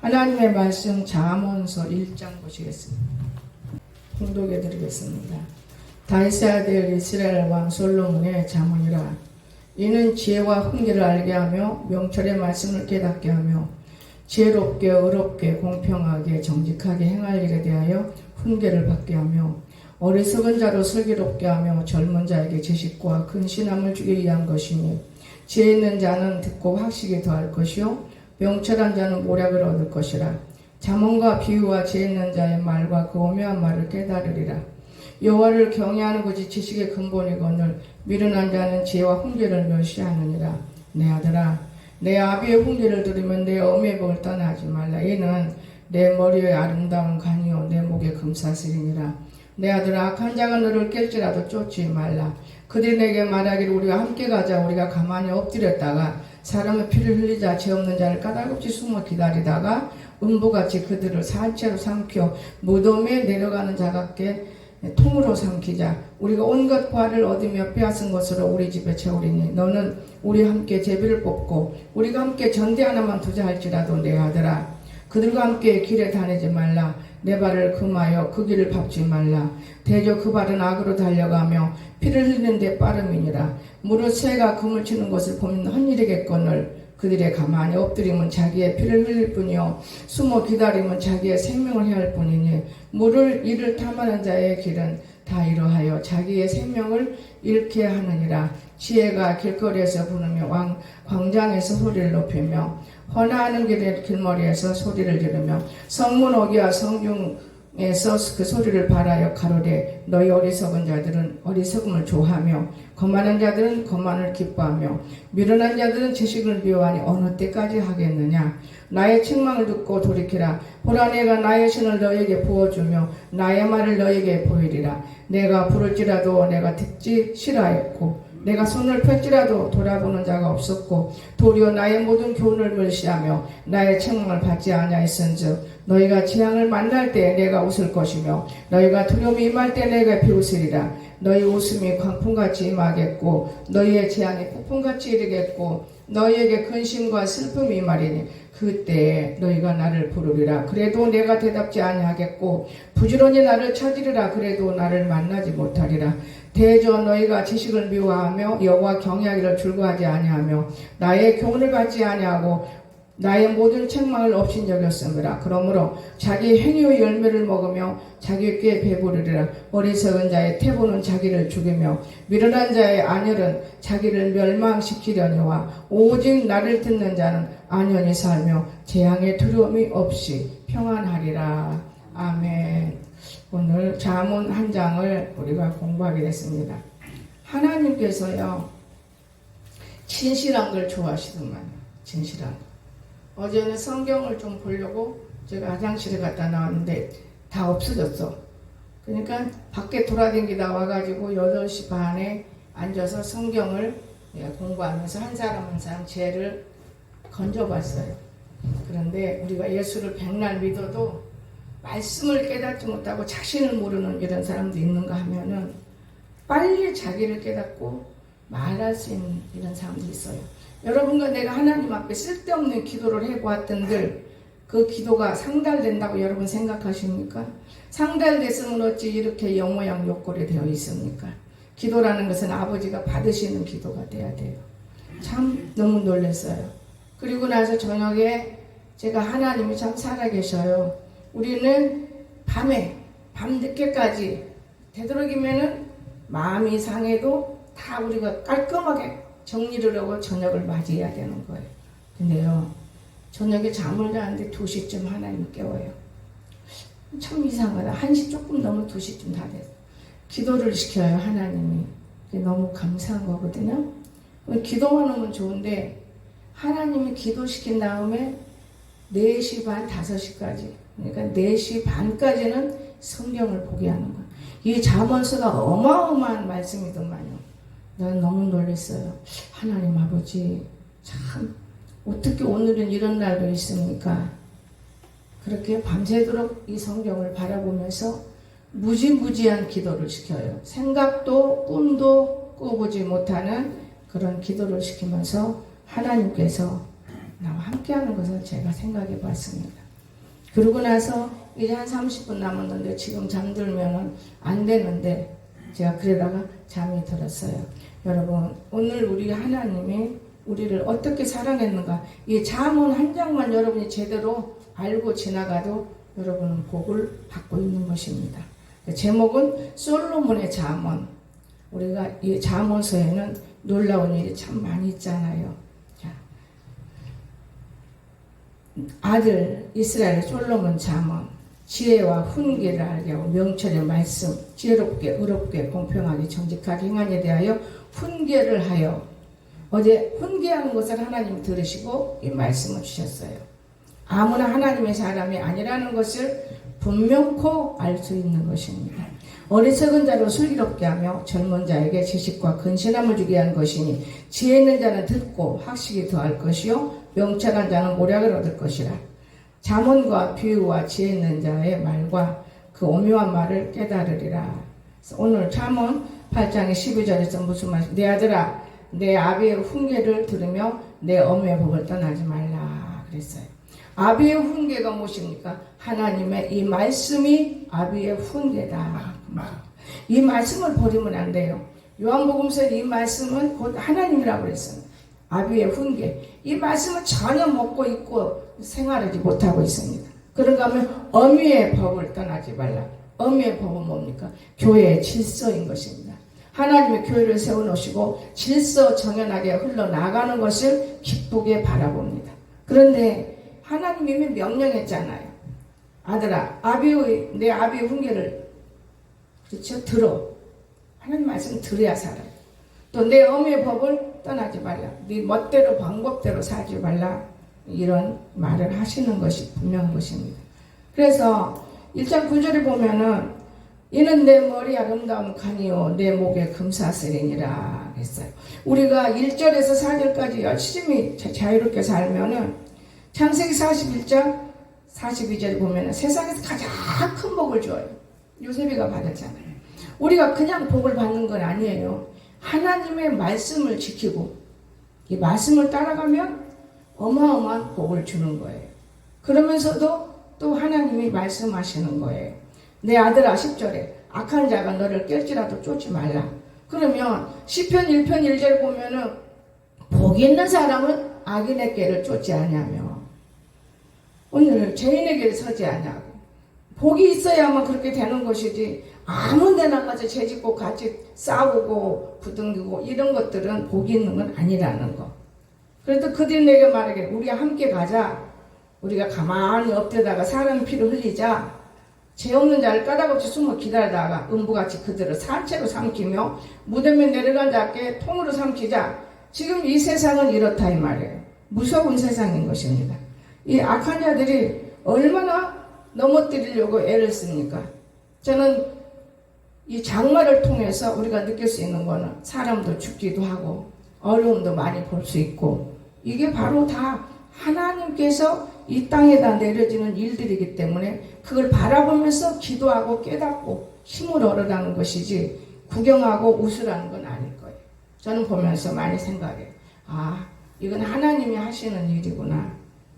하나님의 말씀 잠언서 1장 보시겠습니다. 공독해 드리겠습니다. 다윗의 아들 이스라엘 왕 솔로몬의 잠언이라. 이는 지혜와 훈계를 알게 하며 명철의 말씀을 깨닫게 하며 지혜롭게 의롭게 공평하게 정직하게 행할 일에 대하여 훈계를 받게 하며 어리석은 자로 슬기롭게 하며 젊은 자에게 지식과 근신함을 주기 위한 것이니 지혜 있는 자는 듣고 학식이 더할 것이요 명철한 자는 모략을 얻을 것이라. 잠언과 비유와 지혜 있는 자의 말과 그 오묘한 말을 깨달으리라. 여호와를 경외하는 것이 지식의 근본이거늘 미련한 자는 지혜와 훈계를 멸시하느니라. 내 아들아, 내 아비의 훈계를 들으면 내 어미의 복을 떠나지 말라. 이는 내 머리에 아름다운 간이요 내 목에 금사슬이니라. 내 아들아, 악한 자가 너를 깰지라도 쫓지 말라. 그들이 내게 말하기를 우리가 함께 가자. 우리가 가만히 엎드렸다가 사람의 피를 흘리자. 죄 없는 자를 까닭없이 숨어 기다리다가 음부같이 그들을 산채로 삼켜 무덤에 내려가는 자 같게 통으로 삼키자. 우리가 온갖 과를 얻으며 빼앗은 것으로 우리 집에 채우리니 너는 우리 함께 제비를 뽑고 우리가 함께 전대 하나만 두자 할지라도 내 아들아, 그들과 함께 길에 다니지 말라. 내 발을 금하여 그 길을 밟지 말라. 대저 그 발은 악으로 달려가며 피를 흘리는 데 빠름이니라. 무릇 새가 그물 치는 것을 보면 헛일이겠거늘 그들의 가만히 엎드림은 자기의 피를 흘릴 뿐이요 숨어 기다림은 자기의 생명을 해할 뿐이니 물을 이를 탐하는 자의 길은 다 이러하여 자기의 생명을 잃게 하느니라. 지혜가 길거리에서 부르며 광장에서 소리를 높이며 헌화하는 길의 길머리에서 소리를 지르며 성문 어귀와 성중에서 그 소리를 발하여 가로되 너희 어리석은 자들은 어리석음을 좋아하며 거만한 자들은 거만을 기뻐하며 미련한 자들은 지식을 미워하니 어느 때까지 하겠느냐. 나의 책망을 듣고 돌이키라. 보라, 내가 나의 신을 너에게 부어주며 나의 말을 너에게 보이리라. 내가 부를지라도 내가 듣지 싫어하였고 내가 손을 펼지라도 돌아보는 자가 없었고 도리어 나의 모든 교훈을 멸시하며 나의 책망을 받지 아니하였은즉 너희가 재앙을 만날 때 내가 웃을 것이며 너희가 두려움이 임할 때 내가 비웃으리라. 너희 웃음이 광풍같이 임하겠고 너희의 재앙이 폭풍같이 이르겠고 너희에게 근심과 슬픔이 임하리니 그때 너희가 나를 부르리라. 그래도 내가 대답지 아니하겠고 부지런히 나를 찾으리라. 그래도 나를 만나지 못하리라. 대저 너희가 지식을 미워하며 여호와 경외하기를 즐거워하지 아니하며 나의 교훈을 받지 아니하고 나의 모든 책망을 업신여겼으므로 그러므로 자기 행위의 열매를 먹으며 자기 꾀에 배부르리라. 어리석은 자의 태보는 자기를 죽이며 미련한 자의 안혈은 자기를 멸망시키려니와 오직 나를 듣는 자는 안연히 살며 재앙의 두려움이 없이 평안하리라. 아멘. 오늘 잠언 한 장을 우리가 공부하게 됐습니다. 하나님께서요 진실한 걸 좋아하시더만요. 진실한 거. 어제는 성경을 좀 보려고 제가 화장실에 갔다 나왔는데 다 없어졌어. 그러니까 밖에 돌아다니다 와가지고 8시 반에 앉아서 성경을 공부하면서 한 사람 한 사람 죄를 건져봤어요. 그런데 우리가 예수를 백날 믿어도 말씀을 깨닫지 못하고 자신을 모르는 이런 사람도 있는가 하면은 빨리 자기를 깨닫고 말할 수 있는 이런 사람도 있어요. 여러분과 내가 하나님 앞에 쓸데없는 기도를 해보았던들 그 기도가 상달된다고 여러분 생각하십니까? 상달됐으면 어찌 이렇게 영모양 욕골이 되어 있습니까? 기도라는 것은 아버지가 받으시는 기도가 돼야 돼요. 참 너무 놀랐어요. 그리고 나서 저녁에 제가 하나님이 참 살아계셔요. 우리는 밤 늦게까지 되도록이면은 마음이 상해도 다 우리가 깔끔하게 정리를 하고 저녁을 맞이해야 되는 거예요. 근데요, 저녁에 잠을 자는데 2시쯤 하나님 깨워요. 참 이상하다. 1시 조금 넘으면 2시쯤 다 돼서 기도를 시켜요. 하나님이. 너무 감사한 거거든요. 기도만 하면 좋은데 하나님이 기도시킨 다음에 4시 반, 5시까지 그러니까 4시 반까지는 성경을 보게 하는 거예요. 이 잠언서가 어마어마한 말씀이더만요. 난 너무 놀랐어요. 하나님 아버지 참 어떻게 오늘은 이런 날도 있습니까? 그렇게 밤새도록 이 성경을 바라보면서 무지무지한 기도를 시켜요. 생각도 꿈도 꾸보지 못하는 그런 기도를 시키면서 하나님께서 나와 함께하는 것을 제가 생각해 봤습니다. 그러고 나서 이제 한 30분 남았는데 지금 잠들면은 안 되는데 제가 그러다가 잠이 들었어요. 여러분, 오늘 우리 하나님이 우리를 어떻게 사랑했는가, 이 잠언 한 장만 여러분이 제대로 알고 지나가도 여러분은 복을 받고 있는 것입니다. 제목은 솔로몬의 잠언. 우리가 이 잠언서에는 놀라운 일이 참 많이 있잖아요. 자, 아들 이스라엘 솔로몬 잠언. 지혜와 훈계를 알게 하고 명철의 말씀, 지혜롭게 의롭게 공평하게 정직하게 행하에 대하여 훈계를 하여. 어제 훈계하는 것을 하나님이 들으시고 이 말씀을 주셨어요. 아무나 하나님의 사람이 아니라는 것을 분명코 알 수 있는 것입니다. 어리석은 자로 슬기롭게 하며 젊은 자에게 지식과 근신함을 주게 한 것이니 지혜 있는 자는 듣고 학식이 더할 것이요 명철한 자는 모략을 얻을 것이라. 잠언과 비유와 지혜 있는 자의 말과 그 오묘한 말을 깨달으리라. 오늘 잠언 8장의 12절에서 무슨 말씀? 내 아들아, 내 아비의 훈계를 들으며 내 어미의 법을 떠나지 말라 그랬어요. 아비의 훈계가 무엇입니까? 하나님의 이 말씀이 아비의 훈계다. 이 말씀을 버리면 안 돼요. 요한복음서에 이 말씀은 곧 하나님이라고 그랬어요. 아비의 훈계. 이 말씀을 전혀 먹고 있고 생활하지 못하고 있습니다. 그런가 하면 어미의 법을 떠나지 말라. 어미의 법은 뭡니까? 교회의 질서인 것입니다. 하나님의 교회를 세워놓으시고 질서 정연하게 흘러나가는 것을 기쁘게 바라봅니다. 그런데 하나님이 이미 명령했잖아요. 아들아, 내 아비의 훈계를 그렇죠? 들어. 하나님 말씀 들어야 살아요. 또 내 어미의 법을 떠나지 말라. 네 멋대로 방법대로 살지 말라. 이런 말을 하시는 것이 분명한 것입니다. 그래서 1장 9절에 보면은 이는 내 머리 아름다운 칸이요 내 목에 금사슬이니라 했어요. 우리가 1절에서 4절까지 열심히 자유롭게 살면은 창세기 41장 42절 보면은 세상에서 가장 큰 복을 줘요. 요셉이가 받았잖아요. 우리가 그냥 복을 받는 건 아니에요. 하나님의 말씀을 지키고 이 말씀을 따라가면 어마어마한 복을 주는 거예요. 그러면서도 또 하나님이 말씀하시는 거예요. 내 아들아 10절에 악한 자가 너를 깰지라도 쫓지 말라. 그러면 시편 1편 1절 보면은 복 있는 사람은 악인의 꾀를 쫓지 않냐며 오늘 죄인의 길에 서지 않냐고. 복이 있어야만 그렇게 되는 것이지 아무 데나 가서 죄짓고 같이 싸우고 부둥기고 이런 것들은 복이 있는 건 아니라는 거. 그래도 그들이 내게 말하기를 우리가 함께 가자. 우리가 가만히 엎드려다가 사람 피를 흘리자. 죄 없는 자를 까닭없이 숨어 기다리다가 음부같이 그들을 산채로 삼키며 무덤에 내려간 자께 통으로 삼키자. 지금 이 세상은 이렇다 이 말이에요. 무서운 세상인 것입니다. 이 악한 자들이 얼마나 넘어뜨리려고 애를 씁니까? 저는 이 장마를 통해서 우리가 느낄 수 있는 거는 사람도 죽기도 하고 어려움도 많이 볼 수 있고 이게 바로 다 하나님께서 이 땅에다 내려지는 일들이기 때문에 그걸 바라보면서 기도하고 깨닫고 힘을 얻어가는 것이지 구경하고 웃으라는 건 아닐 거예요. 저는 보면서 많이 생각해요. 아, 이건 하나님이 하시는 일이구나.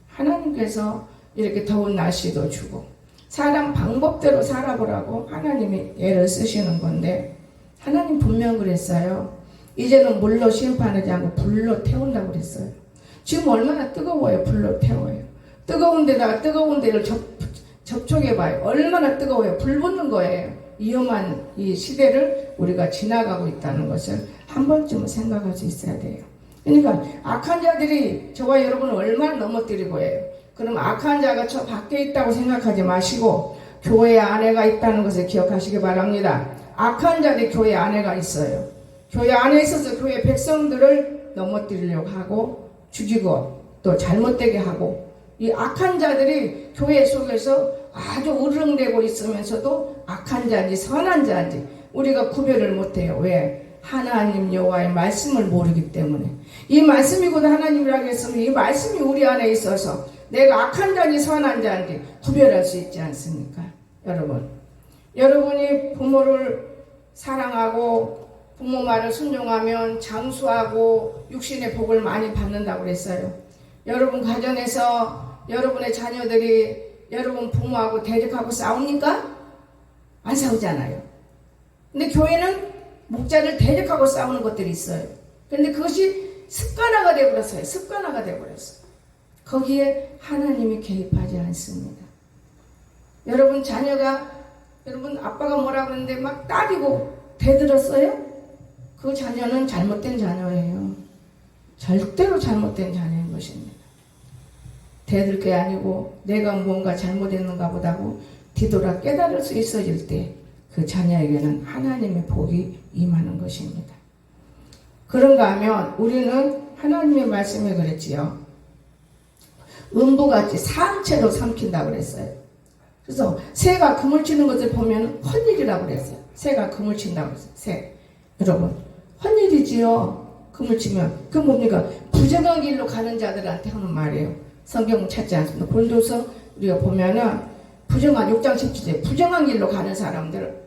하나님께서 이렇게 더운 날씨도 주고 사람 방법대로 살아보라고 하나님이 애를 쓰시는 건데 하나님 분명 그랬어요. 이제는 물로 심판하지 않고 불로 태운다고 그랬어요. 지금 얼마나 뜨거워요. 불로 태워요. 뜨거운 데다가 뜨거운 데를 접촉해봐요. 얼마나 뜨거워요. 불 붙는 거예요. 위험한 이 시대를 우리가 지나가고 있다는 것을 한 번쯤은 생각할 수 있어야 돼요. 그러니까 악한 자들이 저와 여러분을 얼마나 넘어뜨리고 해요. 그럼 악한 자가 저 밖에 있다고 생각하지 마시고 교회 안에가 있다는 것을 기억하시기 바랍니다. 악한 자들이 교회 안에가 있어요. 교회 안에 있어서 교회 백성들을 넘어뜨리려고 하고 죽이고 또 잘못되게 하고 이 악한 자들이 교회 속에서 아주 으르렁대고 있으면서도 악한 자인지 선한 자인지 우리가 구별을 못해요. 왜? 하나님 여호와의 말씀을 모르기 때문에. 이 말씀이 곧 하나님이라고 했으면 이 말씀이 우리 안에 있어서 내가 악한 자인지 선한 자인지 구별할 수 있지 않습니까? 여러분이 부모를 사랑하고 부모 말을 순종하면 장수하고 육신의 복을 많이 받는다고 그랬어요. 여러분 가정에서 여러분의 자녀들이 여러분 부모하고 대적하고 싸웁니까? 안 싸우잖아요. 근데 교회는 목자를 대적하고 싸우는 것들이 있어요. 근데 그것이 습관화가 되어버렸어요. 습관화가 되어버렸어요. 거기에 하나님이 개입하지 않습니다. 여러분 자녀가 여러분 아빠가 뭐라 그러는데 막 따지고 대들었어요? 그 자녀는 잘못된 자녀예요. 절대로 잘못된 자녀인 것입니다. 대들 게 아니고 내가 뭔가 잘못했는가 보다고 뒤돌아 깨달을 수 있어질 때 그 자녀에게는 하나님의 복이 임하는 것입니다. 그런가 하면 우리는 하나님의 말씀에 그랬지요. 음부같이 산채로 삼킨다고 그랬어요. 그래서 새가 그물 치는 것을 보면 헛일이라고 그랬어요. 새가 그물 친다고 그랬어요. 새. 여러분 헛일이지요. 그물 치면. 그 뭡니까? 부정한 길로 가는 자들한테 하는 말이에요. 성경 찾지 않습니다. 고린도서 우리가 보면은 부정한 6장 17절 부정한 길로 가는 사람들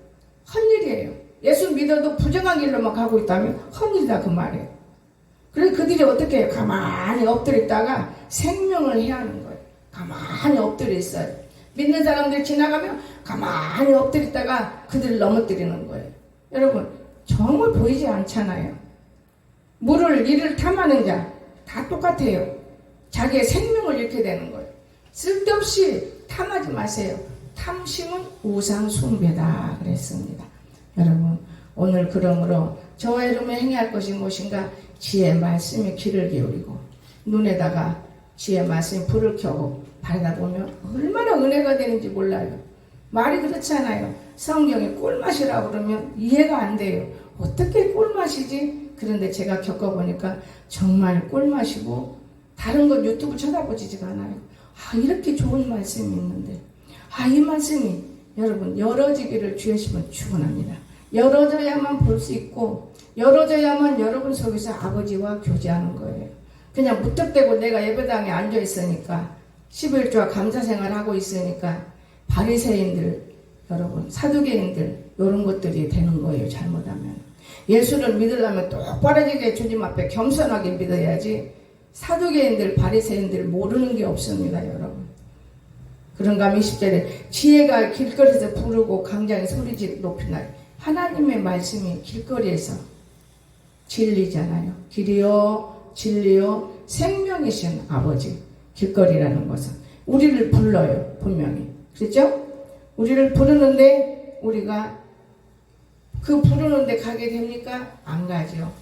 헛일이에요. 예수 믿어도 부정한 길로만 가고 있다면 헛일이다 그 말이에요. 그래서 그들이 어떻게 해요? 가만히 엎드려 있다가 생명을 해하는 거예요. 가만히 엎드려 있어요. 믿는 사람들 지나가면 가만히 엎드려 있다가 그들을 넘어뜨리는 거예요. 여러분 정말 보이지 않잖아요. 이를 탐하는 자 다 똑같아요. 자기의 생명을 잃게 되는 거예요. 쓸데없이 탐하지 마세요. 탐심은 우상 숭배다 그랬습니다. 여러분 오늘 그러므로 저와 여러분이 행할 것이 무엇인가? 지혜의 말씀에 귀를 기울이고 눈에다가 지혜의 말씀에 불을 켜고 바라다 보면 얼마나 은혜가 되는지 몰라요. 말이 그렇잖아요. 성경에 꿀맛이라고 그러면 이해가 안 돼요. 어떻게 꿀맛이지? 그런데 제가 겪어보니까 정말 꿀맛이고 다른 건 유튜브 쳐다보지가 않아요. 이렇게 좋은 말씀이 있는데 이 말씀이 여러분 열어지기를 주시면 축원합니다. 열어져야만 볼 수 있고 열어져야만 여러분 속에서 아버지와 교제하는 거예요. 그냥 무턱대고 내가 예배당에 앉아 있으니까 11조와 감사생활 하고 있으니까 바리새인들 여러분 사두개인들 이런 것들이 되는 거예요. 잘못하면 예수를 믿으려면 똑바르게 주님 앞에 겸손하게 믿어야지 사두개인들 바리새인들 모르는 게 없습니다. 여러분 그런가 하면 20절에 지혜가 길거리에서 부르고 강장에 소리지 높이나 하나님의 말씀이 길거리에서 진리잖아요. 길이요 진리요 생명이신 아버지. 길거리라는 것은 우리를 불러요. 분명히 그렇죠? 우리를 부르는데 우리가 그 부르는데 가게 됩니까? 안 가죠.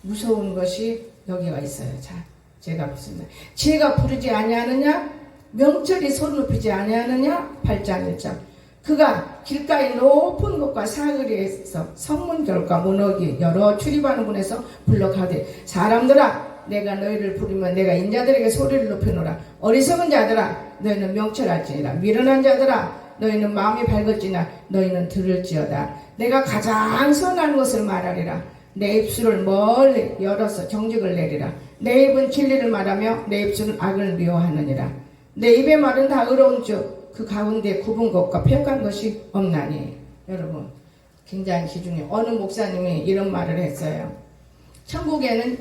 무서운 것이 여기가 있어요. 자, 제가 묻습니다. 지혜가 부르지 아니하느냐? 명철이 소리 높이지 아니하느냐? 8장 1장 그가 길가의 높은 곳과 사거리에서 성문결과 문어기 여러 출입하는 곳에서 불러가되 사람들아 내가 너희를 부르면 내가 인자들에게 소리를 높여노라. 어리석은 자들아 너희는 명철할지니라. 미련한 자들아 너희는 마음이 밝을지나 너희는 들을지어다. 내가 가장 선한 것을 말하리라. 내 입술을 멀리 열어서 정직을 내리라. 내 입은 진리를 말하며 내 입술은 악을 미워하느니라. 내 입의 말은 다 의로운 즉 그 가운데 굽은 것과 폐역한 것이 없나니. 여러분 굉장히 기중에 어느 목사님이 이런 말을 했어요. 천국에는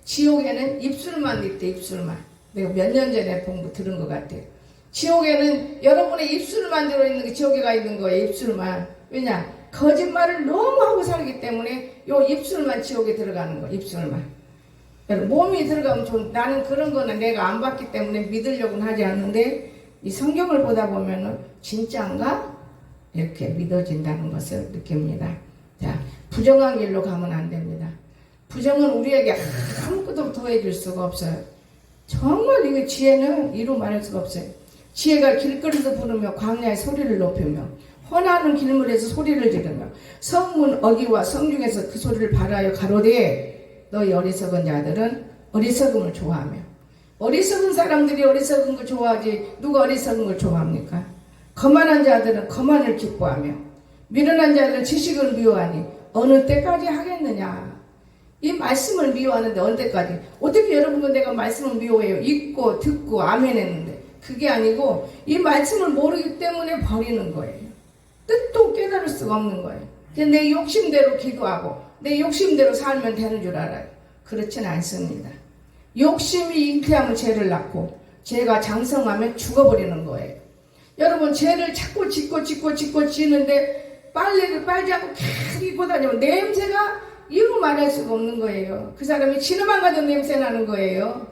지옥에는 입술만 있대. 입술만. 내가 몇 년 전에 들은 것 같아요. 지옥에는 여러분의 입술만 들어있는 게 지옥에 가 있는 거예요. 입술만. 왜냐? 거짓말을 너무 하고 살기 때문에 요 입술만 지옥에 들어가는 거예요. 입술만. 여러분 몸이 들어가면 나는 그런 거는 내가 안 봤기 때문에 믿으려고는 하지 않는데 이 성경을 보다 보면은 진짜인가? 이렇게 믿어진다는 것을 느낍니다. 자, 부정한 길로 가면 안 됩니다. 부정은 우리에게 아무것도 더해줄 수가 없어요. 정말 이거 지혜는 이루 말할 수가 없어요. 지혜가 길거리에서 부르며 광야의 소리를 높이며 헌하는 길물에서 소리를 지르며 성문 어기와 성중에서 그 소리를 발하여 가로되 너희 어리석은 자들은 어리석음을 좋아하며. 어리석은 사람들이 어리석은 걸 좋아하지 누가 어리석은 걸 좋아합니까? 거만한 자들은 거만을 기뻐하며 미련한 자들은 지식을 미워하니 어느 때까지 하겠느냐. 이 말씀을 미워하는데 어느 때까지. 어떻게 여러분과 내가 말씀을 미워해요? 읽고 듣고 아멘 했는데 그게 아니고 이 말씀을 모르기 때문에 버리는 거예요. 뜻도 깨달을 수가 없는 거예요. 그냥 내 욕심대로 기도하고 내 욕심대로 살면 되는 줄 알아요. 그렇지는 않습니다. 욕심이 잉태하면 죄를 낳고 죄가 장성하면 죽어버리는 거예요. 여러분, 죄를 자꾸 짓고 지는데 빨래를 빨지 않고 계속 입고 다니면 냄새가 이루 말할 수가 없는 거예요. 그 사람이 지나만 가도 냄새 나는 거예요.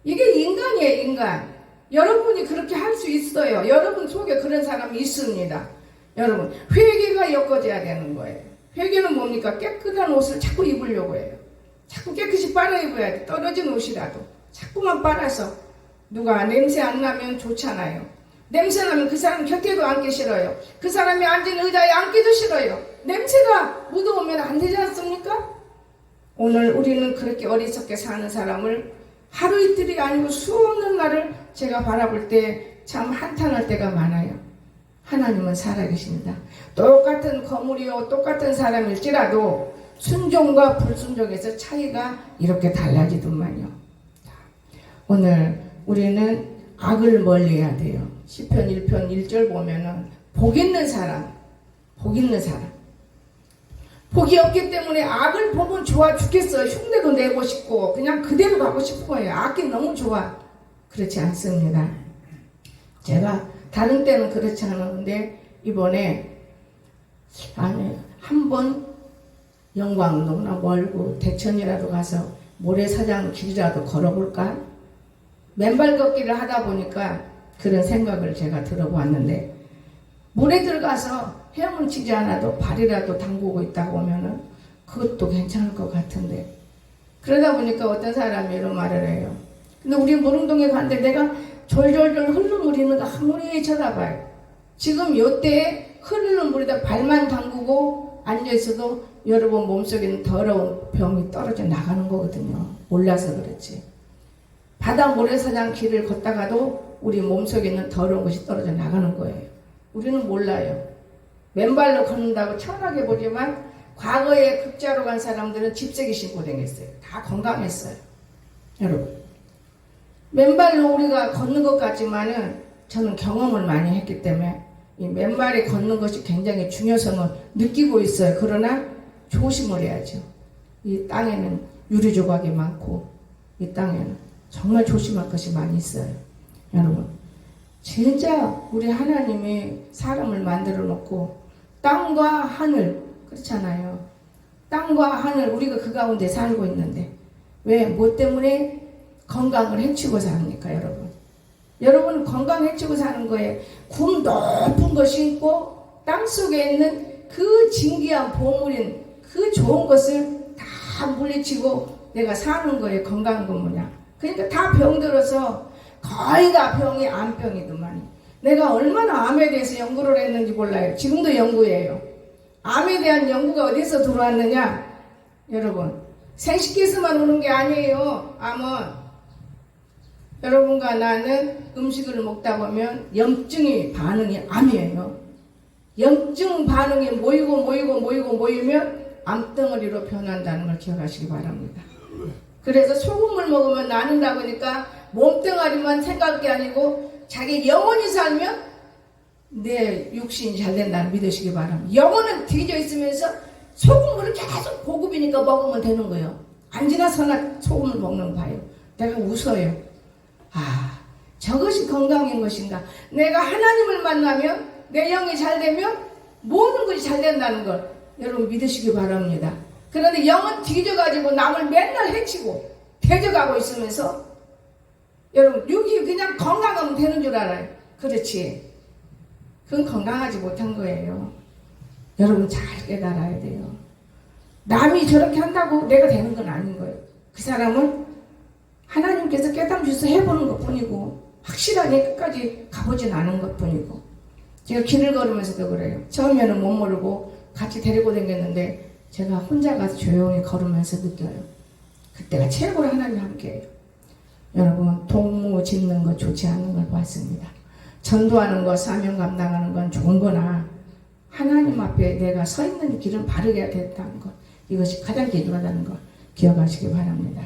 이게 인간이에요, 인간. 여러분이 그렇게 할 수 있어요. 여러분 속에 그런 사람이 있습니다. 여러분, 회개가 엮어져야 되는 거예요. 회개는 뭡니까? 깨끗한 옷을 자꾸 입으려고 해요. 자꾸 깨끗이 빨아 입어야 돼. 떨어진 옷이라도 자꾸만 빨아서. 누가 냄새 안 나면 좋잖아요. 냄새 나면 그 사람 곁에도 앉기 싫어요. 그 사람이 앉은 의자에 앉기도 싫어요. 냄새가 묻어오면 안 되지 않습니까? 오늘 우리는 그렇게 어리석게 사는 사람을 하루 이틀이 아니고 수없는 날을 제가 바라볼 때 참 한탄할 때가 많아요. 하나님은 살아계십니다. 똑같은 거물이요, 똑같은 사람일지라도 순종과 불순종에서 차이가 이렇게 달라지더만요. 오늘 우리는 악을 멀리해야 돼요. 시편 1편 1절 보면은 복 있는 사람, 복이 없기 때문에 악을 보면 좋아 죽겠어요. 흉내도 내고 싶고 그냥 그대로 가고 싶은 거예요. 악이 너무 좋아. 그렇지 않습니다. 제가 다른 때는 그렇지 않았는데 이번에 한번 영광도나 멀고 대천이라도 가서 모래사장 길이라도 걸어볼까? 맨발 걷기를 하다 보니까 그런 생각을 제가 들어보았는데, 물에 들어가서 헤엄을 치지 않아도 발이라도 담그고 있다고 하면은 그것도 괜찮을 것 같은데, 그러다 보니까 어떤 사람이 이런 말을 해요. 근데 우리 무릉동에 갔는데 내가 졸졸졸 흐르는 물이 있는가 아무리 쳐다봐요. 지금 요때에 흐르는 물에다 발만 담그고 앉아있어도 여러분 몸속에 있는 더러운 병이 떨어져 나가는 거거든요. 몰라서 그렇지. 바다 모래사장 길을 걷다가도 우리 몸속에 있는 더러운 것이 떨어져 나가는 거예요. 우리는 몰라요. 맨발로 걷는다고 천하게 보지만 과거에 극자로 간 사람들은 집세기 신고 다녔어요. 다 건강했어요. 여러분, 맨발로 우리가 걷는 것 같지만은 저는 경험을 많이 했기 때문에 이 맨발에 걷는 것이 굉장히 중요성을 느끼고 있어요. 그러나 조심을 해야죠. 이 땅에는 유리 조각이 많고 이 땅에는 정말 조심할 것이 많이 있어요. 여러분, 진짜 우리 하나님이 사람을 만들어 놓고 땅과 하늘, 그렇잖아요. 땅과 하늘, 우리가 그 가운데 살고 있는데 왜, 뭐 때문에 건강을 해치고 삽니까, 여러분? 여러분 건강 해치고 사는 거예요. 굽 높은 것이 있고 땅속에 있는 그 진귀한 보물인 그 좋은 것을 다 물리치고 내가 사는 거예요. 건강한 건 뭐냐? 그러니까 다 병들어서 거의 다 병이 암병이더만. 내가 얼마나 암에 대해서 연구를 했는지 몰라요. 지금도 연구해요. 암에 대한 연구가 어디서 들어왔느냐? 여러분, 생식기에서만 오는 게 아니에요. 암은 여러분과 나는 음식을 먹다 보면 염증이 반응이 암이에요. 염증 반응이 모이면 암덩어리로 변한다는 걸 기억하시기 바랍니다. 그래서 소금을 먹으면 나는다고 하니까 몸뚱아리만 생각할 게 아니고 자기 영혼이 살면 내 육신이 잘 된다는 믿으시기 바랍니다. 영혼은 뒤져 있으면서 소금물을 계속 보급이니까 먹으면 되는 거예요. 안 지나서나 소금을 먹는 거 봐요. 내가 웃어요. 아, 저것이 건강인 것인가? 내가 하나님을 만나면 내 영이 잘 되면 모든 것이 잘 된다는 걸 여러분 믿으시기 바랍니다. 그런데 영은 뒤져가지고 남을 맨날 해치고 대적하고 있으면서 여러분 육이 그냥 건강하면 되는 줄 알아요. 그렇지. 그건 건강하지 못한 거예요. 여러분 잘 깨달아야 돼요. 남이 저렇게 한다고 내가 되는 건 아닌 거예요. 그 사람은 하나님께서 깨달음 주셔서 해보는 것 뿐이고 확실하게 끝까지 가보진 않은 것 뿐이고, 제가 길을 걸으면서도 그래요. 처음에는 못 모르고 같이 데리고 다녔는데 제가 혼자 가서 조용히 걸으면서 느껴요. 그때가 최고로 하나님 함께해요. 여러분, 동무 짓는 거 좋지 않은 걸 봤습니다. 전도하는 거, 사명 감당하는 건 좋은 거나 하나님 앞에 내가 서 있는 길은 바르게 해야 된다는 것, 이것이 가장 중요하다는 걸 기억하시기 바랍니다.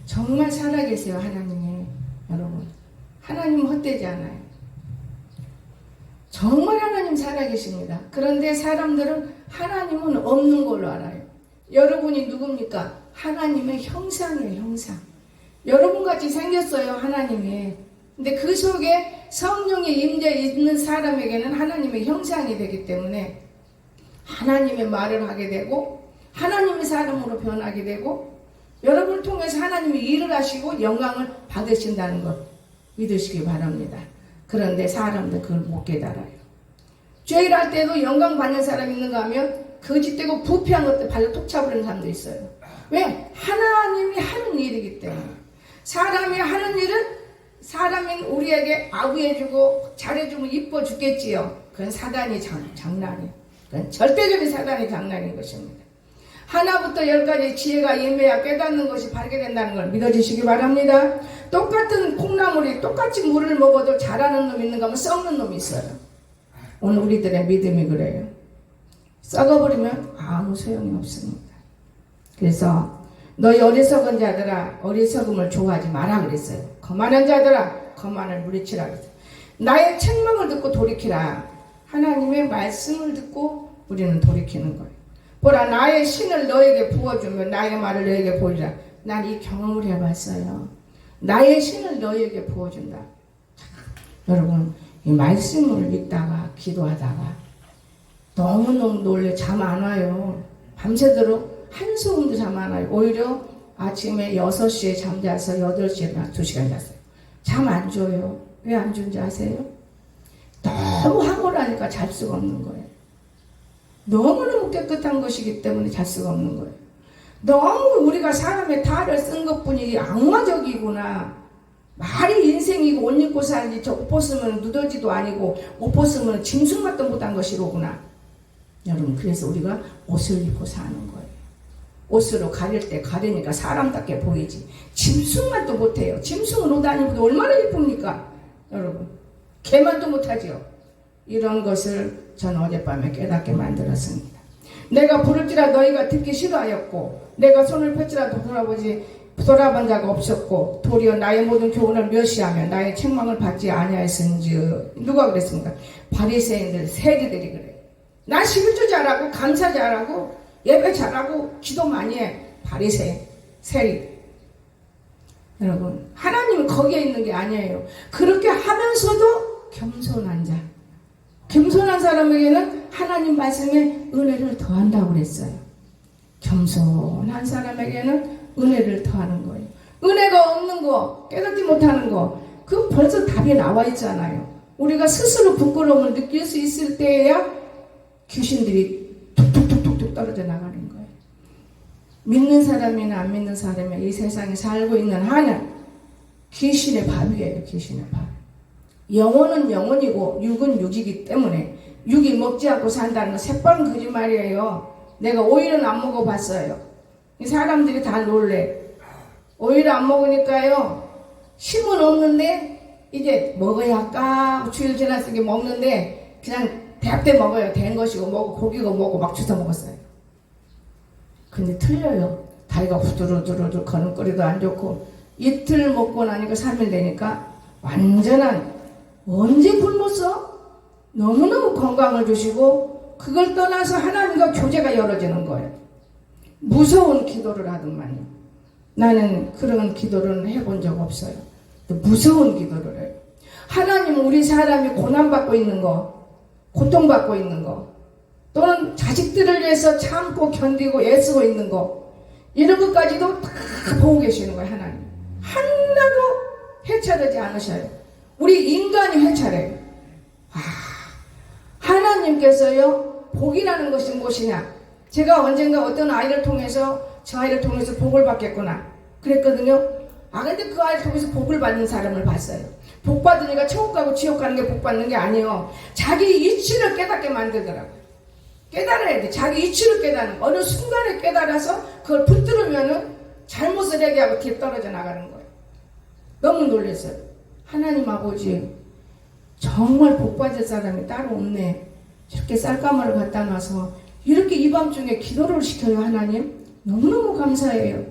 정말 살아계세요, 하나님이. 여러분, 하나님 헛되지 않아요. 정말 하나님 살아계십니다. 그런데 사람들은 하나님은 없는 걸로 알아요. 여러분이 누굽니까? 하나님의 형상이에요, 형상. 여러분같이 생겼어요, 하나님이. 근데 그 속에 성령의 임재 있는 사람에게는 하나님의 형상이 되기 때문에 하나님의 말을 하게 되고 하나님의 사람으로 변하게 되고 여러분을 통해서 하나님이 일을 하시고 영광을 받으신다는 것 믿으시기 바랍니다. 그런데 사람들 그걸 못 깨달아요. 죄를 할 때도 영광 받는 사람이 있는가 하면 거짓되고 부패한 것들 발로 톡 차버리는 사람도 있어요. 왜? 하나님이 하는 일이기 때문에. 사람이 하는 일은 사람인 우리에게 아부해주고 잘해주면 이뻐 죽겠지요. 그건 사단이 장난이에요. 그건 절대적인 사단의 장난인 것입니다. 하나부터 열까지 지혜가 임해야 깨닫는 것이 바르게 된다는 걸 믿어주시기 바랍니다. 똑같은 콩나물이 똑같이 물을 먹어도 자라는 놈이 있는가 하면 썩는 놈이 있어요. 오늘 우리들의 믿음이 그래요. 썩어버리면 아무 소용이 없습니다. 그래서 너희 어리석은 자들아 어리석음을 좋아하지 마라 그랬어요. 거만한 자들아 거만을 물리치라 그랬어요. 나의 책망을 듣고 돌이키라. 하나님의 말씀을 듣고 우리는 돌이키는 거예요. 보라 나의 신을 너에게 부어주면 나의 말을 너에게 보이라. 난 이 경험을 해봤어요. 나의 신을 너에게 부어준다. 여러분 이 말씀을 읽다가 기도하다가 너무너무 놀래 잠 안 와요. 밤새도록 한숨도 잠 안 와요. 오히려 아침에 6시에 잠자서 8시에 2시간 잤어요. 잠 안 줘요. 왜 안 준지 아세요? 너무 황홀하니까 잘 수가 없는 거예요. 너무너무 깨끗한 것이기 때문에 잘 수가 없는 거예요. 너무 우리가 사람의 탈을 쓴 것뿐이 악마적이구나. 말이 인생이고 옷 입고 살지 저 옷 벗으면 누더지도 아니고 옷 벗으면 짐승맛도 못한 것이로구나. 여러분 그래서 우리가 옷을 입고 사는 거예요. 옷으로 가릴 때 가리니까 사람답게 보이지 짐승맛도 못해요. 짐승은 옷 안 입어도 얼마나 이쁩니까? 여러분 개만도 못하죠. 이런 것을 저는 어젯밤에 깨닫게 만들었습니다. 내가 부를지라 너희가 듣기 싫어하였고 내가 손을 펼지라도 돌아본 자가 없었고 도리어 나의 모든 교훈을 멸시하며 나의 책망을 받지 아니하였은즉 누가 그랬습니까? 바리새인들 세리들이 그래요. 나 11조 잘하고 감사 잘하고 예배 잘하고 기도 많이 해. 바리새인 세리. 여러분 하나님은 거기에 있는 게 아니에요. 그렇게 하면서도 겸손한 자 겸손한 사람에게는 하나님 말씀에 은혜를 더한다고 그랬어요. 겸손한 사람에게는 은혜를 더하는 거예요. 은혜가 없는 거, 깨닫지 못하는 거, 그 벌써 답이 나와 있잖아요. 우리가 스스로 부끄러움을 느낄 수 있을 때에야 귀신들이 툭툭툭툭 떨어져 나가는 거예요. 믿는 사람이나 안 믿는 사람이 이 세상에 살고 있는 한은 귀신의 밥이에요. 귀신의 밥. 영혼은 영혼이고 육은 육이기 때문에 육이 먹지 않고 산다는 건 새빨간 거짓말이에요. 내가 오일은 안 먹어봤어요. 이 사람들이 다 놀래. 오일을 안 먹으니까요. 힘은 없는데 이제 먹어야 할까 주일 지나서 먹는데 그냥 대학 때 먹어요. 된 것이고 먹고 고기고 먹고 막 주워 먹었어요. 근데 틀려요. 다리가 후두루두루 걸음걸이도 안 좋고 이틀 먹고 나니까 3일 되니까 완전한 언제 굶었어? 너무너무 건강을 주시고 그걸 떠나서 하나님과 교제가 열어지는 거예요. 무서운 기도를 하더만요. 나는 그런 기도를 해본 적 없어요. 무서운 기도를 해요. 하나님은 우리 사람이 고난받고 있는 거, 고통받고 있는 거, 또는 자식들을 위해서 참고 견디고 애쓰고 있는 거, 이런 것까지도 다 보고 계시는 거예요. 하나님 하나도 해차르지 않으셔요. 우리 인간이 해차래요. 하나님께서요 복이라는 것이 무엇이냐. 제가 언젠가 어떤 아이를 통해서 저 아이를 통해서 복을 받겠구나 그랬거든요. 근데 그 아이를 통해서 복을 받는 사람을 봤어요. 복 받으니까 천국 가고 지옥 가는 게 복 받는 게 아니에요. 자기 이치를 깨닫게 만들더라고요. 깨달아야 돼. 자기 이치를 깨닫는 어느 순간에 깨달아서 그걸 붙들으면은 잘못을 얘기하고 뒤에 떨어져 나가는 거예요. 너무 놀랐어요. 하나님 아버지 정말 복받을 사람이 따로 없네. 저렇게 쌀가마를 갖다 놔서 이렇게 이 밤중에 기도를 시켜요. 하나님 너무너무 감사해요.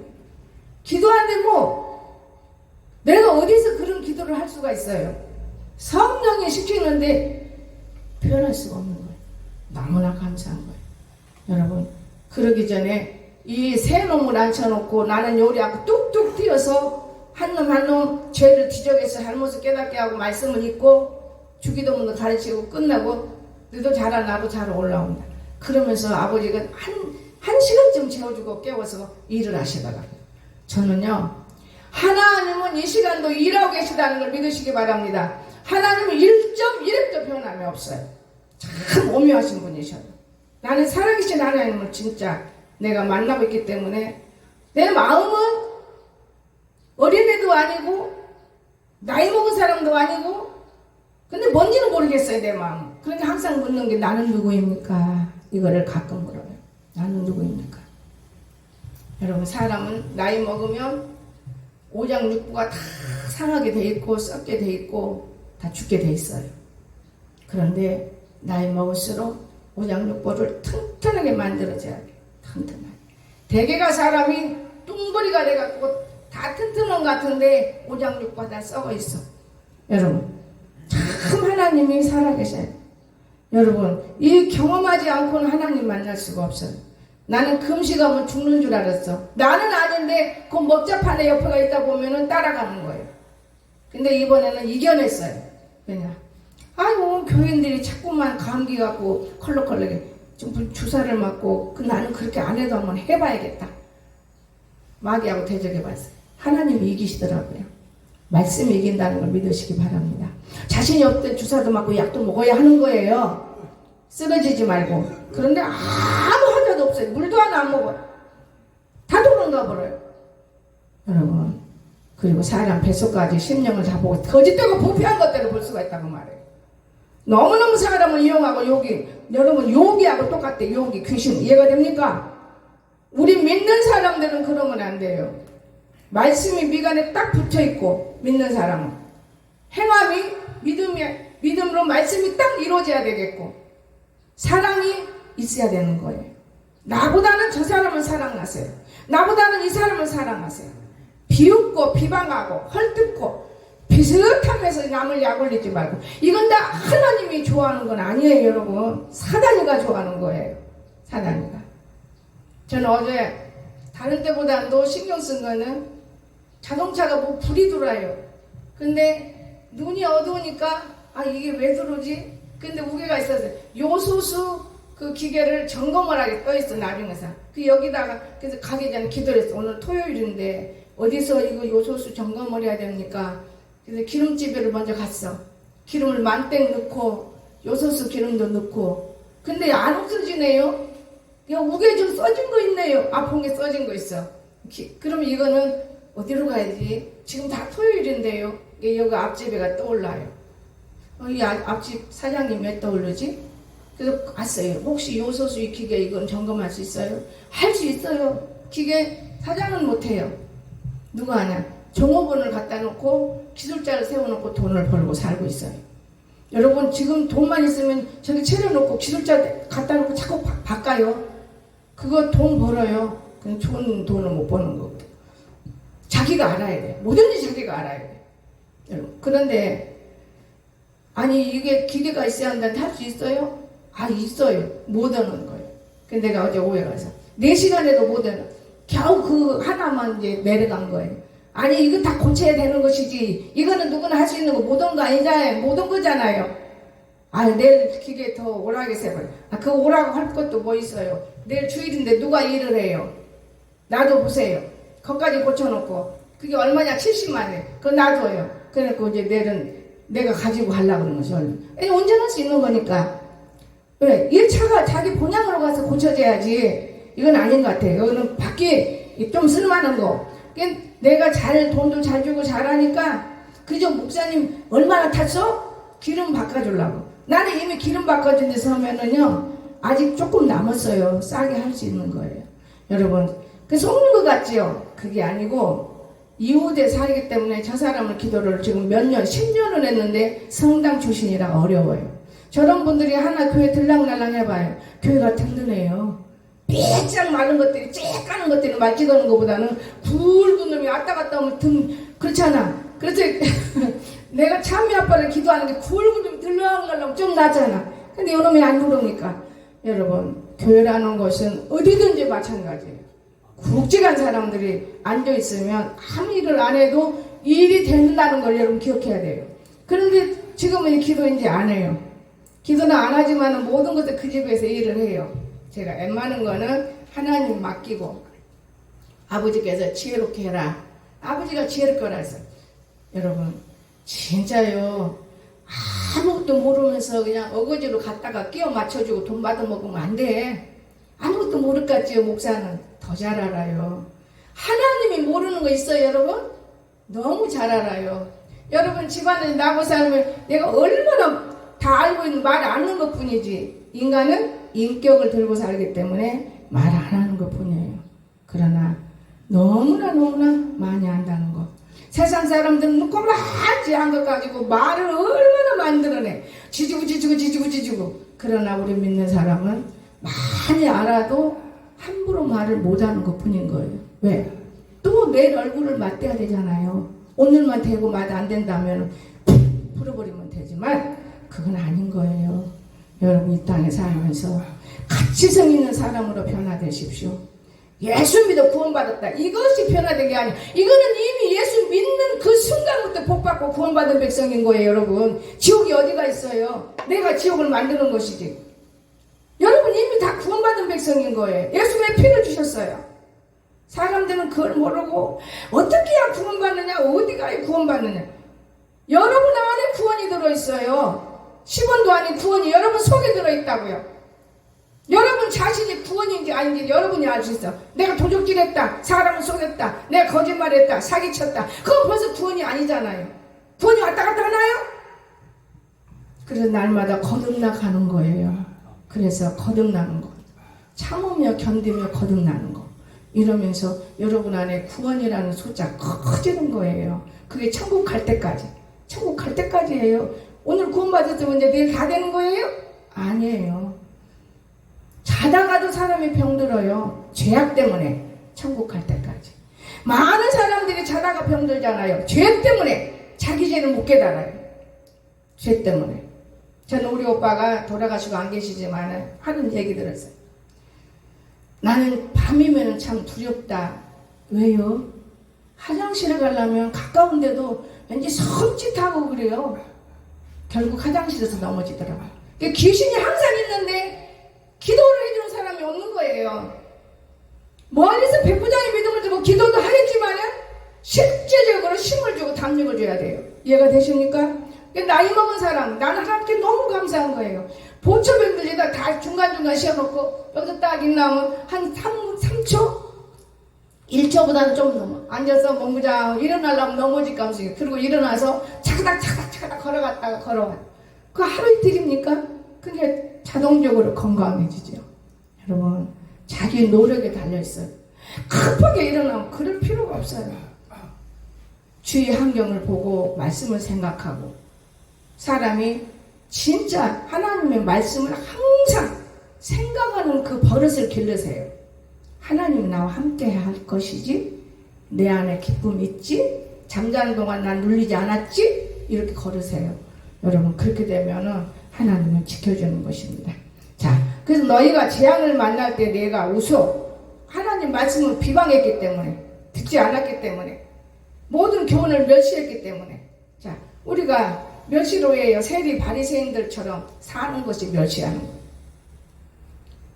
기도하는데 내가 어디서 그런 기도를 할 수가 있어요. 성령이 시키는데 표현할 수가 없는 거예요. 너무나 감사한 거예요. 여러분 그러기 전에 이 새 놈을 앉혀놓고 나는 요리하고 뚝뚝 뛰어서 한 놈 한 놈 죄를 지적해서 잘못을 깨닫게 하고 말씀을 읽고 주기도문도 가르치고 끝나고 너도 자라 나도 자라 올라온다. 그러면서 아버지가 한 시간쯤 재워주고 깨워서 일을 하시다가 저는요 하나님은 이 시간도 일하고 계시다는 걸 믿으시기 바랍니다. 하나님은 1.1획도 변함이 없어요. 참 오묘하신 분이셔요. 나는 살아계신 하나님을 진짜 내가 만나고 있기 때문에 내 마음은 어린애도 아니고 나이 먹은 사람도 아니고 근데 뭔지는 모르겠어요 내 마음. 그러니까 항상 묻는 게 나는 누구입니까? 이거를 가끔 물어요. 나는 누구입니까? 여러분 사람은 나이 먹으면 오장육부가 다 상하게 돼 있고 썩게 돼 있고 다 죽게 돼 있어요. 그런데 나이 먹을수록 오장육부를 튼튼하게 만들어줘야 돼요. 튼튼하게. 대개가 사람이 뚱보리가 돼갖고 다 튼튼한 것 같은데 오장육부가 다 썩어 있어. 여러분 참 하나님이 살아계셔요. 여러분 이 경험하지 않고는 하나님 만날 수가 없어요. 나는 금식하면 죽는 줄 알았어. 나는 아는데 그 먹자판에 옆에가 있다 보면은 따라가는 거예요. 근데 이번에는 이겨냈어요. 그냥 아이고 교인들이 자꾸만 감기 갖고 컬럭컬럭해 좀 주사를 맞고 나는 그렇게 안 해도 한번 해봐야겠다. 마귀하고 대적해봤어요. 하나님이 이기시더라고요. 말씀이 이긴다는 걸 믿으시기 바랍니다. 자신이 없을 때 주사도 맞고 약도 먹어야 하는 거예요. 쓰러지지 말고. 그런데 아무 환자도 없어요. 물도 하나 안 먹어요. 다 도망가 버려요. 여러분 그리고 사람 뱃속까지 심령을 잡고 거짓되고 부패한 것들을 볼 수가 있다고 말해요. 너무너무 사람을 이용하고 여러분 요기하고 똑같대. 요기 귀신 이해가 됩니까? 우리 믿는 사람들은 그러면 안 돼요. 말씀이 미간에 딱 붙어있고 믿는 사람은 행함이 믿음으로 말씀이 딱 이루어져야 되겠고 사랑이 있어야 되는 거예요. 나보다는 저 사람을 사랑하세요. 나보다는 이 사람을 사랑하세요. 비웃고 비방하고 헐뜯고 비슷하면서 남을 약올리지 말고 이건 다 하나님이 좋아하는 건 아니에요. 여러분 사단이가 좋아하는 거예요. 사단이가. 저는 어제 다른 때보다도 신경 쓴 거는 자동차가 뭐 불이 들어와요. 근데 눈이 어두우니까 이게 왜 들어오지? 근데 우개가 있었어요. 요소수 그 기계를 점검을 하게 떠있어 나중에서. 그 여기다가 그래서 가기 전에 기도를 했어. 오늘 토요일인데 어디서 이거 요소수 점검을 해야 됩니까? 그래서 기름집에를 먼저 갔어. 기름을 만땡 넣고 요소수 기름도 넣고. 근데 안 없어지네요. 야 우개 좀 써진 거 있네요. 아픈 게 써진 거 있어. 그럼 이거는 어디로 가야지? 지금 다 토요일인데요. 여기 앞집에가 떠올라요. 이 앞집 사장님 왜 떠오르지? 그래서 갔어요. 혹시 요소수 이 기계 이건 점검할 수 있어요? 할 수 있어요. 기계 사장은 못해요. 누가 하냐? 종업원을 갖다 놓고 기술자를 세워놓고 돈을 벌고 살고 있어요. 여러분 지금 돈만 있으면 저기 차려놓고 기술자 갖다 놓고 자꾸 바꿔요. 그거 돈 벌어요. 그냥 좋은 돈을 못 버는 거거든. 자기가 알아야 돼. 뭐든지 자기가 알아야 돼. 여러분 그런데 이게 기계가 있어야 한다는데 할 수 있어요? 있어요. 못 하는 거예요. 근데 내가 어제 오후에 가서 4시간에도 못 하는 겨우 그 하나만 이제 내려간 거예요. 이거 다 고쳐야 되는 것이지. 이거는 누구나 할 수 있는 거 못 온 거 아니잖아요. 못 온 거잖아요. 내일 기계 더 오라게 세버려. 그거 오라고 할 것도 뭐 있어요. 내일 주일인데 누가 일을 해요. 나도 보세요. 거기까지 고쳐놓고 그게 얼마냐 70만원. 그거 놔둬요. 그래갖고 이제 내일은 내가 가지고 가려고 그러는 거죠. 운전할 수 있는 거니까. 왜? 1차가 자기 본향으로 가서 고쳐져야지. 이건 아닌 것 같아요. 이거는 밖에 좀 쓸만한 거. 내가 돈도 잘 주고 잘하니까 그저 목사님 얼마나 탔어? 기름 바꿔주려고. 나는 이미 기름 바꿔준 데서 하면은요 아직 조금 남았어요. 싸게 할 수 있는 거예요. 여러분 그 속는 것 같지요? 그게 아니고 이웃에 살기 때문에 저 사람을 기도를 지금 몇 년 10년을 했는데 성당 출신이라 어려워요. 저런 분들이 하나 교회 들락날락 해봐요. 교회가 든든해요. 삐짝 마른 것들이 쬐까는 것들이 말찌거는 것보다는 굵은 놈이 왔다 갔다 오면 그렇잖아. 그래서 내가 참미 아빠를 기도하는 게 굵은 놈이 들락날락 좀 나잖아. 근데 이놈이 안 들어오니까. 여러분 교회라는 것은 어디든지 마찬가지예요. 굵직한 사람들이 앉아있으면 아무 일을 안 해도 일이 된다는 걸 여러분 기억해야 돼요. 그런데 지금은 기도 이제 안 해요. 기도는 안 하지만 모든 것을 그 집에서 일을 해요. 제가 웬만한 거는 하나님 맡기고 아버지께서 지혜롭게 해라. 아버지가 지혜롭게 하라 해서 여러분 진짜요. 아무것도 모르면서 그냥 어거지로 갖다가 끼워 맞춰주고 돈 받아 먹으면 안 돼. 아무것도 모를 것 같지요. 목사는 더 잘 알아요. 하나님이 모르는 거 있어요 여러분? 너무 잘 알아요. 여러분 집안에 나고 살면 내가 얼마나 다 알고 있는 말 안 하는 것 뿐이지, 인간은 인격을 들고 살기 때문에 말 안 하는 것 뿐이에요. 그러나 너무나 많이 안다는 거. 세상 사람들은 꼬라지 한 것 가지고 말을 얼마나 만들어내. 지지고. 그러나 우리 믿는 사람은 많이 알아도 함부로 말을 못하는 것 뿐인 거예요. 왜? 또 내일 얼굴을 맞대야 되잖아요. 오늘만 대고 맛 안 된다면 풀어버리면 되지만 그건 아닌 거예요. 여러분 이 땅에 살면서 가치성 있는 사람으로 변화되십시오. 예수 믿어 구원받았다. 이것이 변화된 게 아니야. 이거는 이미 예수 믿는 그 순간부터 복받고 구원받은 백성인 거예요. 여러분 지옥이 어디가 있어요? 내가 지옥을 만드는 것이지. 여러분 이미 다 구원받은 백성인 거예요. 예수님의 피를 주셨어요. 사람들은 그걸 모르고 어떻게 해야 구원받느냐, 어디가 구원받느냐. 여러분 안에 구원이 들어있어요. 10원도 아닌 구원이 여러분 속에 들어있다고요. 여러분 자신이 구원인지 아닌지 여러분이 알 수 있어. 내가 도적질했다, 사람을 속였다, 내가 거짓말했다, 사기쳤다, 그건 벌써 구원이 아니잖아요. 구원이 왔다 갔다 하나요? 그래서 날마다 거듭나가는 거예요. 그래서 거듭나는 거, 참으며 견디며 거듭나는 거, 이러면서 여러분 안에 구원이라는 숫자 커지는 거예요. 그게 천국 갈 때까지, 천국 갈 때까지예요. 오늘 구원받았으면 이제 내일 다 되는 거예요? 아니에요. 자다가도 사람이 병들어요. 죄악 때문에. 천국 갈 때까지. 많은 사람들이 자다가 병들잖아요. 죄 때문에. 자기 죄를 못 깨달아요. 죄 때문에. 저는 우리 오빠가 돌아가시고 안 계시지만 하는 얘기 들었어요. 나는 밤이면 참 두렵다. 왜요? 화장실에 가려면 가까운데도 왠지 섬찟하고 그래요. 결국 화장실에서 넘어지더라고요. 귀신이 항상 있는데 기도를 해주는 사람이 없는 거예요. 멀리서 백부장의 믿음을 주고 기도도 하겠지만은 실제적으로 힘을 주고 담력을 줘야 돼요. 이해가 되십니까? 나이 먹은 사람, 나는 하나님께 너무 감사한 거예요. 보초병들에다 다 중간중간 씌워놓고 여기서 딱 있나면 한 3초? 1초보다는 좀 넘어. 앉아서 몸부장 일어나려면 넘어질 감성이에요. 그리고 일어나서 차가닥 걸어갔다가 걸어와. 그거 하루 이틀입니까? 그게 자동적으로 건강해지죠. 여러분 자기 노력에 달려있어요. 급하게 일어나면 그럴 필요가 없어요. 주위 환경을 보고 말씀을 생각하고, 사람이 진짜 하나님의 말씀을 항상 생각하는 그 버릇을 기르세요. 하나님 나와 함께 할 것이지, 내 안에 기쁨이 있지, 잠자는 동안 난 눌리지 않았지, 이렇게 걸으세요. 여러분 그렇게 되면은 하나님은 지켜주는 것입니다. 자, 그래서 너희가 재앙을 만날 때 내가 웃어. 하나님 말씀을 비방했기 때문에, 듣지 않았기 때문에, 모든 교훈을 멸시했기 때문에. 자, 우리가 멸시로 해요. 세리 바리새인들처럼 사는 것이 멸시하는 거예요.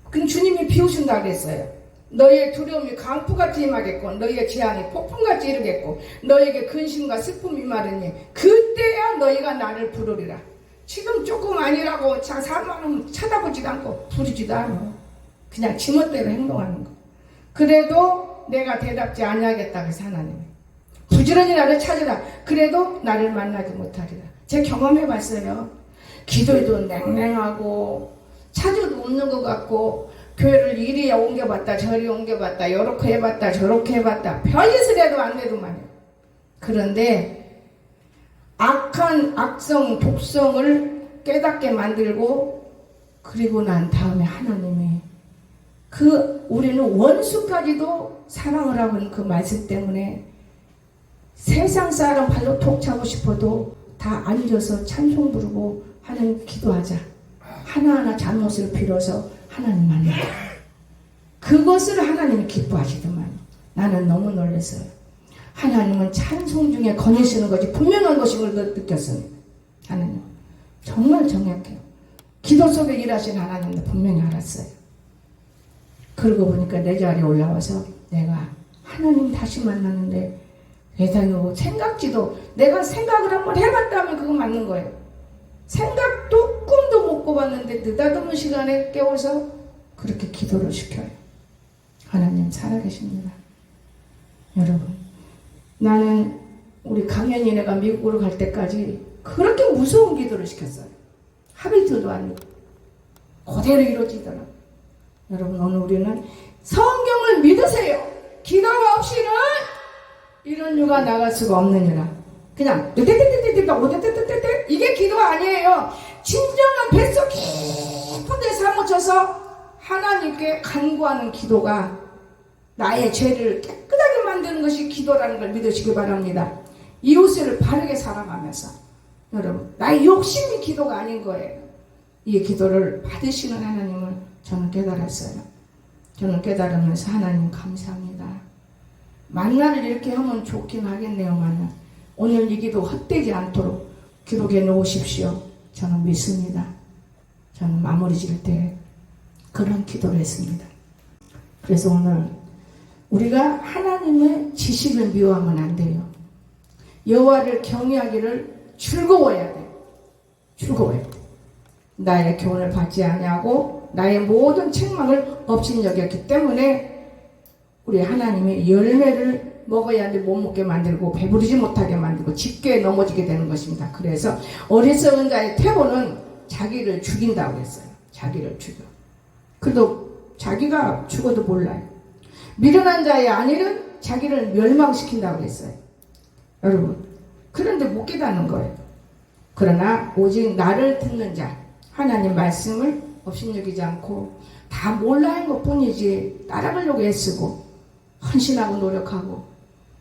그럼 주님이 비우신다 그랬어요. 너희의 두려움이 강풍같이 임하겠고, 너희의 재앙이 폭풍같이 이르겠고, 너희에게 근심과 슬픔이 임하리니 그때야 너희가 나를 부르리라. 지금 조금 아니라고 사람은 쳐다보지도 않고 부르지도 않아. 그냥 지멋대로 행동하는 거. 그래도 내가 대답지 아니하겠다 그래서 하나님이 부지런히 나를 찾으라. 그래도 나를 만나지 못하리라. 제가 경험해봤어요. 기도에도 냉랭하고 찾아도 없는 것 같고, 교회를 이리 옮겨봤다 저리 옮겨봤다, 요렇게 해봤다 저렇게 해봤다, 별짓을 해도 안 되더만요. 그런데 악한 악성 독성을 깨닫게 만들고, 그리고 난 다음에 하나님이 우리는 원수까지도 사랑을 하는 그 말씀 때문에 세상 사람 발로 톡 차고 싶어도 다 앉아서 찬송 부르고 하나님 기도하자. 하나하나 잘못을 빌어서 하나님 만나. 그것을 하나님이 기뻐하시더만. 나는 너무 놀랐어요. 하나님은 찬송 중에 중에 거니시는 것이 분명한 것인 걸 느꼈습니다. 하나님 정말 정확해요. 기도 속에 일하신 하나님도 분명히 알았어요. 그러고 보니까 내 자리에 올라와서 내가 하나님 다시 만났는데 세상에 생각지도 내가 생각을 한번 해봤다면 그거 맞는 거예요. 생각도 꿈도 못 꿔봤는데 느닷없는 시간에 깨워서 그렇게 기도를 시켜요. 하나님 살아계십니다. 여러분 나는 우리 강연이네가 미국으로 갈 때까지 그렇게 무서운 기도를 시켰어요. 하비트도 아니고 그대로 이루어지더라고요. 여러분 오늘 우리는 성경을 믿으세요. 기도가 없이는 이런 유가 나갈 수가 없느니라. 그냥 오데데데데데 이게 기도가 아니에요. 진정한 뱃속 깊은 데 사무쳐서 하나님께 간구하는 기도가 나의 죄를 깨끗하게 만드는 것이 기도라는 걸 믿으시기 바랍니다. 이웃을 바르게 사랑하면서 여러분 나의 욕심이 기도가 아닌 거예요. 이 기도를 받으시는 하나님을 저는 깨달았어요. 저는 깨달으면서 하나님 감사합니다. 만나를 이렇게 하면 좋긴 하겠네요만 오늘 이 기도 헛되지 않도록 기록해 놓으십시오. 저는 믿습니다. 저는 마무리 지을 때 그런 기도를 했습니다. 그래서 오늘 우리가 하나님의 지식을 미워하면 안 돼요. 여호와를 경외하기를 즐거워해야 돼요. 즐거워해야 돼요. 나의 교훈을 받지 아니하고 나의 모든 책망을 없인 여겼기 때문에 우리 하나님의 열매를 먹어야 하는데 못 먹게 만들고 배부르지 못하게 만들고 집게에 넘어지게 되는 것입니다. 그래서 어리석은 자의 태도는 자기를 죽인다고 했어요. 자기를 죽여. 그래도 자기가 죽어도 몰라요. 미련한 자의 안일은 자기를 멸망시킨다고 했어요. 여러분 그런데 못 깨닫는 거예요. 그러나 오직 나를 듣는 자 하나님 말씀을 업신여기지 않고 다 몰라 한 것뿐이지 따라가려고 애쓰고 헌신하고 노력하고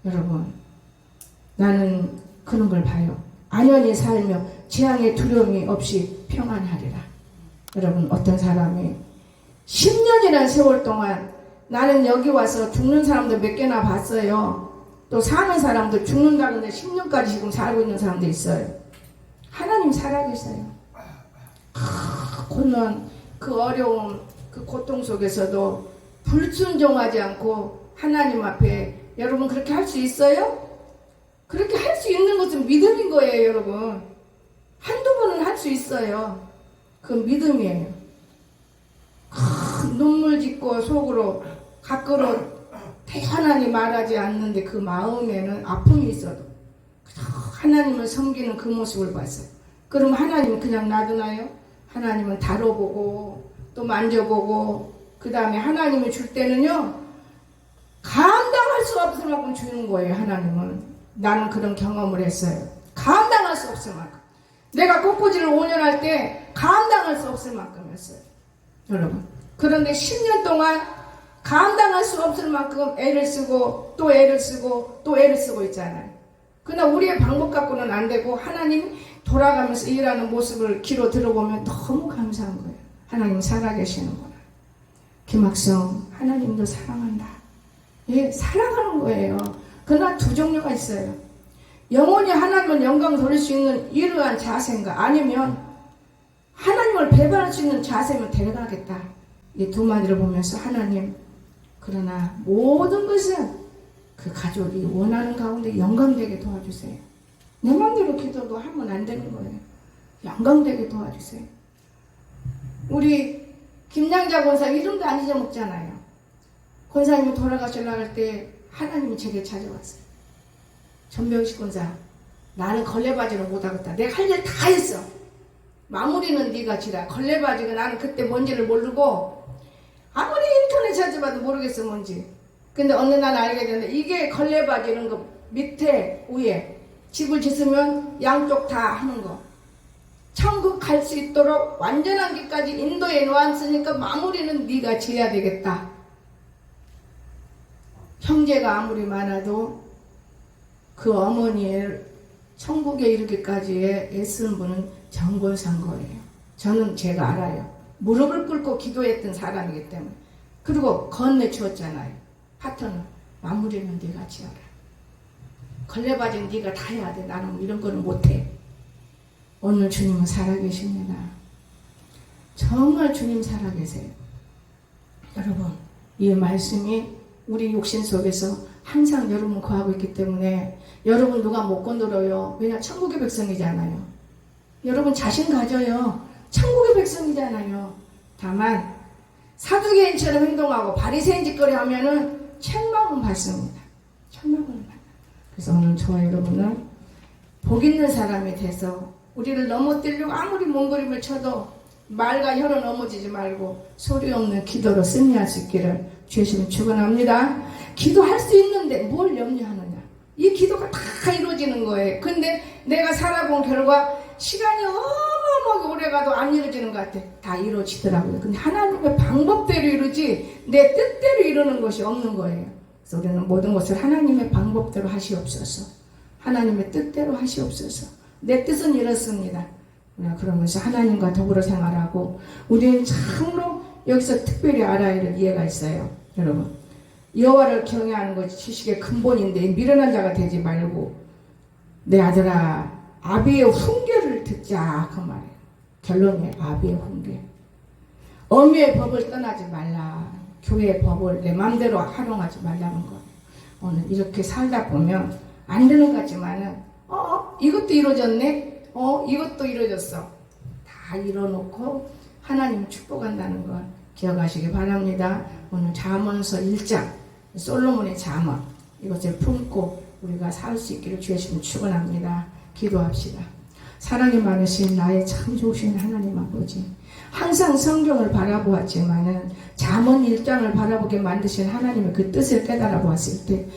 여러분 나는 그런 걸 봐요. 안연히 살며 재앙의 두려움이 없이 평안하리라. 여러분 어떤 사람이 10년이라는 세월 동안 나는 여기 와서 죽는 사람들 몇 개나 봤어요. 또 사는 사람들 죽는다는데 10년까지 지금 살고 있는 사람도 있어요. 하나님 살아계세요. 고난 그 어려움 그 고통 속에서도 불순종하지 않고 하나님 앞에 여러분 그렇게 할 수 있어요? 그렇게 할 수 있는 것은 믿음인 거예요. 여러분 한두 번은 할 수 있어요. 그건 믿음이에요. 눈물 짓고 속으로 밖으로 대단하니 말하지 않는데 그 마음에는 아픔이 있어도 하나님을 섬기는 그 모습을 봤어요. 그럼 하나님은 그냥 놔두나요? 하나님은 다뤄보고 또 만져보고 그 다음에 하나님이 줄 때는요 감당할 수 없을 만큼 주는 거예요. 하나님은. 나는 그런 경험을 했어요. 감당할 수 없을 만큼. 내가 꽃꽂이를 5년 할 때 감당할 수 없을 만큼이었어요. 여러분 그런데 10년 동안 감당할 수 없을 만큼 애를 쓰고 또 애를 쓰고 또 애를 쓰고 있잖아요. 그러나 우리의 방법 갖고는 안 되고 하나님 돌아가면서 일하는 모습을 귀로 들어보면 너무 감사한 거예요. 하나님 살아계시는구나. 김학성 하나님도 사랑한다. 예, 사랑하는 거예요. 그러나 두 종류가 있어요. 영원히 하나님을 영광 돌릴 수 있는 이러한 자세인가 아니면 하나님을 배반할 수 있는 자세면 데려가겠다. 이 두 마디를 보면서 하나님 그러나 모든 것은 그 가족이 원하는 가운데 영광되게 도와주세요. 내 마음대로 기도도 하면 안 되는 거예요. 영광되게 도와주세요. 우리 김양자 권사 이름도 안 잊어먹잖아요. 권사님이 돌아가시려고 할 때 하나님이 제게 찾아왔어요. 전병식 권사 나는 걸레바지를 못하겠다. 내가 할 일 다 했어. 마무리는 네가 지라. 걸레바지가 나는 그때 뭔지를 모르고 아무리 인터넷 찾아봐도 모르겠어 뭔지. 근데 어느 날 알게 됐는데 이게 걸레바지 이런 거 밑에 위에 집을 짓으면 양쪽 다 하는 거. 천국 갈 수 있도록 완전한 길까지 인도해 놓았으니까 마무리는 네가 지어야 되겠다. 형제가 아무리 많아도 그 어머니의 천국에 이르기까지의 애쓰는 분은 정권산 거예요. 저는 제가 알아요. 무릎을 꿇고 기도했던 사람이기 때문에. 그리고 건네주었잖아요. 파트너 마무리는 네가 지어라. 걸레바지는 네가 다 해야 돼. 나는 이런 거는 못해. 오늘 주님은 살아계십니다. 정말 주님 살아계세요. 여러분, 이 말씀이 우리 육신 속에서 항상 여러분 거하고 있기 때문에 여러분 누가 못 건드려요. 왜냐? 천국의 백성이잖아요. 여러분 자신 가져요. 천국의 백성이잖아요. 다만 사두개인처럼 행동하고 바리새인 짓거리 하면은 책망은 받습니다. 책망을 받아요. 그래서 오늘 저와 여러분은 복 있는 사람이 돼서 우리를 넘어뜨리려고 아무리 몸부림을 쳐도 말과 혀로 넘어지지 말고 소리 없는 기도로 승리할 수 있기를 주시면 축원합니다. 기도할 수 있는데 뭘 염려하느냐. 이 기도가 다 이루어지는 거예요. 근데 내가 살아본 결과 시간이 어마어마하게 오래가도 안 이루어지는 것 같아. 다 이루어지더라고요. 근데 하나님의 방법대로 이루지 내 뜻대로 이루는 것이 없는 거예요. 그래서 우리는 모든 것을 하나님의 방법대로 하시옵소서. 하나님의 뜻대로 하시옵소서. 내 뜻은 이렇습니다. 그러면서 하나님과 더불어 생활하고 우리는 참으로 여기서 특별히 알아야 할 이해가 있어요. 여러분, 여호와를 경외하는 것이 지식의 근본인데 미련한 자가 되지 말고 내 아들아 아비의 훈계를 듣자 그 말이에요. 결론이 아비의 훈계. 어미의 법을 떠나지 말라. 교회의 법을 내 마음대로 활용하지 말라는 거예요. 오늘 이렇게 살다 보면 안 되는 것 같지만은 이것도 이루어졌네. 이것도 이루어졌어. 다 이뤄놓고 하나님 축복한다는 걸 기억하시기 바랍니다. 오늘 잠언서 1장 솔로몬의 잠언 이것을 품고 우리가 살 수 있기를 주시면 축원합니다. 기도합시다. 사랑이 많으신 나의 참 좋으신 하나님 아버지, 항상 성경을 바라보았지만은 잠언 1장을 바라보게 만드신 하나님의 그 뜻을 깨달아 보았을 때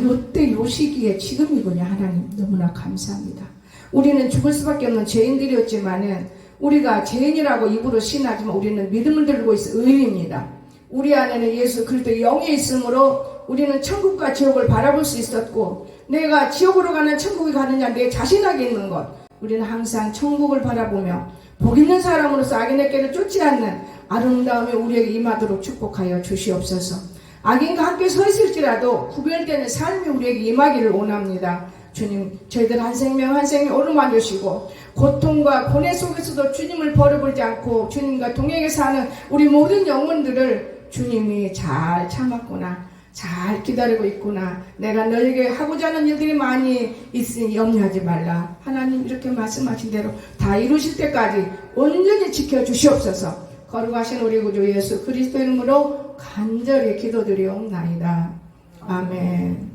요때 요 시기에 지금이군요. 하나님 너무나 감사합니다. 우리는 죽을 수밖에 없는 죄인들이었지만은 우리가 죄인이라고 입으로 신하지만 우리는 믿음을 들고 있어 의인입니다. 우리 안에는 예수 그리스도의 영이 있으므로 우리는 천국과 지옥을 바라볼 수 있었고 내가 지옥으로 가는 천국에 가느냐 내 자신에게 있는 것. 우리는 항상 천국을 바라보며 복 있는 사람으로서 악인의 길을 쫓지 않는 아름다움이 우리에게 임하도록 축복하여 주시옵소서. 악인과 함께 서 있을지라도 구별되는 삶이 우리에게 임하기를 원합니다. 주님, 저희들 한 생명 한 생명 어루만 주시고 고통과 고뇌 속에서도 주님을 버려버리지 않고 주님과 동행해 사는 우리 모든 영혼들을 주님이 잘 참았구나, 잘 기다리고 있구나, 내가 너에게 하고자 하는 일들이 많이 있으니 염려하지 말라. 하나님 이렇게 말씀하신 대로 다 이루실 때까지 온전히 지켜주시옵소서. 거룩하신 우리 구주 예수 그리스도 이름으로 간절히 기도드리옵나이다. 아멘.